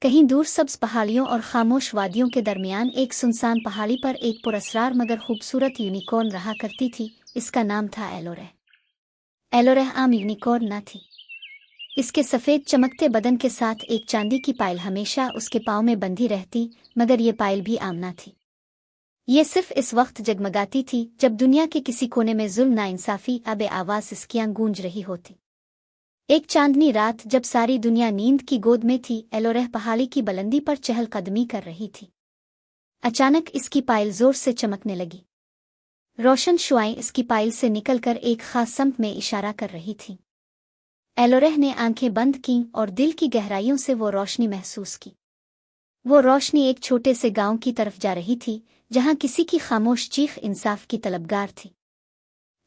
कहीं दूर सब्ज पहाड़ियों और खामोश वादियों के दरमियान एक सुनसान पहाड़ी पर एक पुरस्रार मगर खूबसूरत यूनिकॉर्न रहा करती थी। इसका नाम था एलोरेह। एलोरेह आम यूनिकॉर्न न थी। इसके सफ़ेद चमकते बदन के साथ एक चांदी की पायल हमेशा उसके पाँव में बंधी रहती, मगर ये पायल भी आम न थी। ये सिर्फ इस वक्त जगमगाती थी जब दुनिया के किसी कोने में जुल्म नाइंसाफ़ी अब आवाज़ इसकियाँ गूंज रही होती। एक चांदनी रात जब सारी दुनिया नींद की गोद में थी, एलोरेह पहाड़ी की बुलंदी पर चहलकदमी कर रही थी। अचानक इसकी पायल जोर से चमकने लगी। रोशन शुआएं इसकी पायल से निकलकर एक खास समत में इशारा कर रही थीं। एलोरेह ने आंखें बंद कीं और दिल की गहराइयों से वो रोशनी महसूस की। वो रोशनी एक छोटे से गांव की तरफ जा रही थी, जहां किसी की खामोश चीख इंसाफ की तलबगार थी।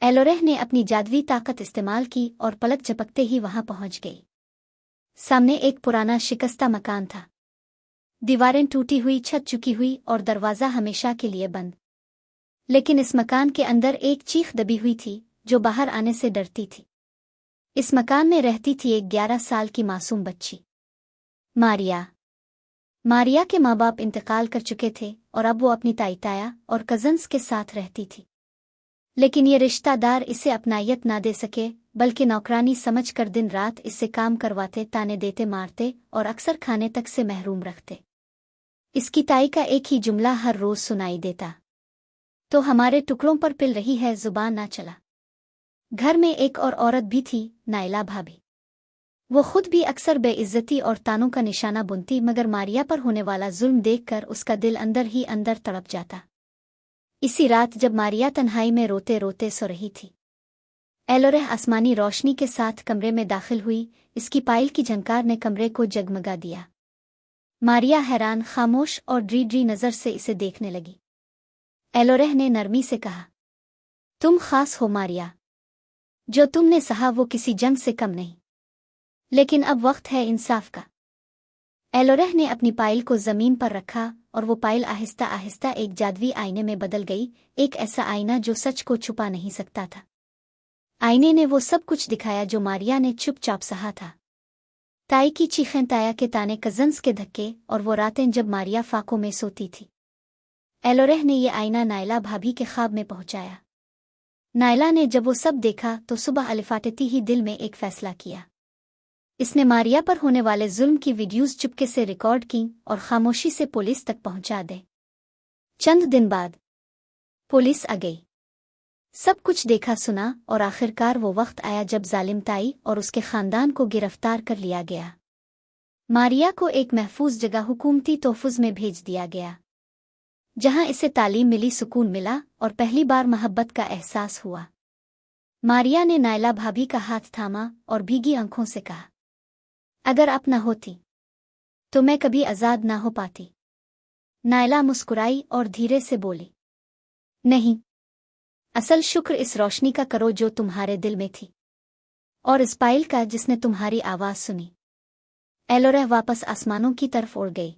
एलोरेह ने अपनी जादुई ताकत इस्तेमाल की और पलक झपकते ही वहां पहुंच गई। सामने एक पुराना शिकस्ता मकान था। दीवारें टूटी हुई, छत चुकी हुई और दरवाज़ा हमेशा के लिए बंद। लेकिन इस मकान के अंदर एक चीख दबी हुई थी जो बाहर आने से डरती थी। इस मकान में रहती थी एक 11 साल की मासूम बच्ची, मारिया। मारिया के माँ बाप इंतकाल कर चुके थे और अब वो अपनी ताई ताया और कज़न्स के साथ रहती थी। लेकिन ये रिश्तेदार इसे अपनायत ना दे सके, बल्कि नौकरानी समझकर दिन रात इससे काम करवाते, ताने देते, मारते और अक्सर खाने तक से महरूम रखते। इसकी ताई का एक ही जुमला हर रोज सुनाई देता, तो हमारे टुकड़ों पर पिल रही है, जुबान ना चला। घर में एक और औरत भी थी, नाइला भाभी। वो खुद भी अक्सर बेइज्जती और तानों का निशाना बुनती, मगर मारिया पर होने वाला जुल्म देखकर उसका दिल अंदर ही अंदर तड़प जाता। इसी रात जब मारिया तन्हाई में रोते रोते सो रही थी, एलोरेह आसमानी रोशनी के साथ कमरे में दाखिल हुई। इसकी पायल की झंकार ने कमरे को जगमगा दिया। मारिया हैरान, खामोश और ड्री नज़र से इसे देखने लगी। एलोरेह ने नरमी से कहा, तुम खास हो मारिया। जो तुमने सहा वो किसी जंग से कम नहीं, लेकिन अब वक्त है इंसाफ का। एलोरेह ने अपनी पायल को जमीन पर रखा और वो पायल आहिस्ता आहिस्ता एक जादुई आईने में बदल गई, एक ऐसा आईना जो सच को छुपा नहीं सकता था। आईने ने वो सब कुछ दिखाया जो मारिया ने चुपचाप सहा था। ताई की चीखें, ताया के ताने, कज़न्स के धक्के और वो रातें जब मारिया फाकों में सोती थी। एलोरेह ने ये आईना नाइला भाभी के ख्वाब में पहुंचाया। नाइला ने जब वो सब देखा तो सुबह अलिफाटती ही दिल में एक फैसला किया। इसने मारिया पर होने वाले जुल्म की वीडियोज़ चुपके से रिकॉर्ड की और खामोशी से पुलिस तक पहुंचा दे। चंद दिन बाद पुलिस आ गई, सब कुछ देखा सुना और आखिरकार वो वक्त आया जब जालिम ताई और उसके खानदान को गिरफ्तार कर लिया गया। मारिया को एक महफूज जगह हुकूमती तोहफ़ुज़ में भेज दिया गया, जहां इसे तालीम मिली, सुकून मिला और पहली बार मोहब्बत का एहसास हुआ। मारिया ने नाइला भाभी का हाथ थामा और भीगी आंखों से कहा, अगर आप न होती तो मैं कभी आज़ाद ना हो पाती। नाइला मुस्कुराई और धीरे से बोली, नहीं, असल शुक्र इस रोशनी का करो जो तुम्हारे दिल में थी, और इस पायल का जिसने तुम्हारी आवाज़ सुनी। एलोरेह वापस आसमानों की तरफ उड़ गई,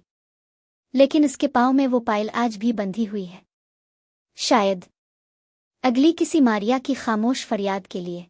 लेकिन इसके पाँव में वो पायल आज भी बंधी हुई है, शायद अगली किसी मारिया की खामोश फरियाद के लिए।